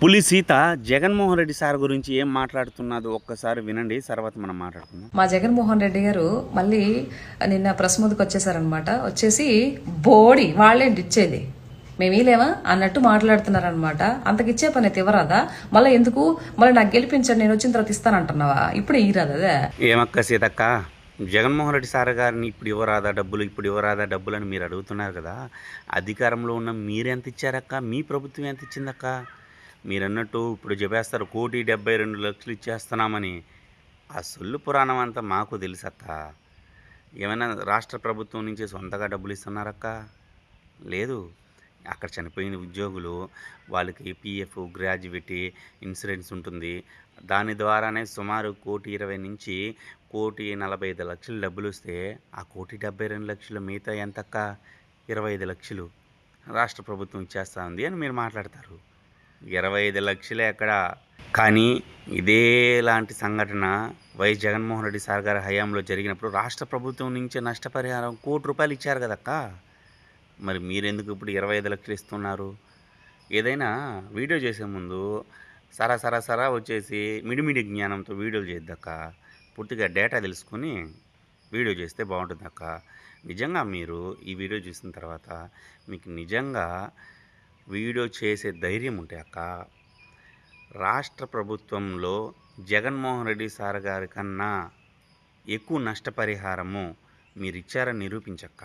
పులి సీత జగన్మోహన్ రెడ్డి సార్ గురించి ఏం మాట్లాడుతున్నదో ఒక్కసారి వినండి, తర్వాత మనం మాట్లాడుకుందాం. మా జగన్మోహన్ రెడ్డి గారు మళ్ళీ నిన్న ప్రెస్ ముందుకు వచ్చేసారనమాట. వచ్చేసి బోడి వాళ్ళేంటి ఇచ్చేది, మేము ఇలేమా అన్నట్టు మాట్లాడుతున్నారనమాట. అంతకిచ్చే పని అయితే ఇవ్వరాదా? మళ్ళీ ఎందుకు మళ్ళీ నాకు గెలిపించండి, నేను వచ్చిన తర్వాత ఇస్తానంటున్నావా? ఇప్పుడు ఇరాదా? ఏమక్క సీతక్క, జగన్మోహన్ రెడ్డి సార్ గారిని ఇప్పుడు ఇవ్వరాదా డబ్బులు, ఇప్పుడు ఇవ్వరాదా డబ్బులు అని మీరు అడుగుతున్నారు కదా. అధికారంలో ఉన్న మీరెంత ఇచ్చారక్క? మీ ప్రభుత్వం ఎంత ఇచ్చిందక్క? మీరు అన్నట్టు ఇప్పుడు చెప్పేస్తారు 1,72,00,000 ఇచ్చేస్తున్నామని. ఆ సొల్లు పురాణం అంతా మాకు తెలుసక్క. ఏమైనా రాష్ట్ర ప్రభుత్వం నుంచి సొంతగా డబ్బులు ఇస్తున్నారక్క? లేదు. అక్కడ చనిపోయిన ఉద్యోగులు వాళ్ళకి పీఎఫ్, గ్రాడ్యుయేటీ ఇన్సూరెన్స్ ఉంటుంది. దాని ద్వారానే సుమారు 1,20,00,000 నుంచి 1,45,00,000 డబ్బులు వస్తే ఆ 1,72,00,000 మిగతా ఎంతక్క? 25,00,000 రాష్ట్ర ప్రభుత్వం ఇచ్చేస్తూ ఉంది అని మీరు మాట్లాడతారు. 25,00,000 ఎక్కడ? కానీ ఇదేలాంటి సంఘటన వైఎస్ జగన్మోహన్ రెడ్డి సార్ గారి హయాంలో జరిగినప్పుడు రాష్ట్ర ప్రభుత్వం నుంచి నష్టపరిహారం ₹1,00,00,000 ఇచ్చారు కదక్క. మరి మీరెందుకు ఇప్పుడు 25,00,000 ఇస్తున్నారు? ఏదైనా వీడియో చేసే ముందు సరా వచ్చేసి మిడిమిడి జ్ఞానంతో వీడియోలు చేయొద్దక్క. పూర్తిగా డేటా తెలుసుకొని వీడియో చేస్తే బాగుంటుందక్క. నిజంగా మీరు ఈ వీడియో చూసిన తర్వాత మీకు నిజంగా వీడియో చేసే ధైర్యం ఉంటే అక్క, రాష్ట్ర ప్రభుత్వంలో జగన్మోహన్ రెడ్డి సార్ గారి కన్నా ఎక్కువ నష్టపరిహారము మీరు ఇచ్చారని నిరూపించక్క.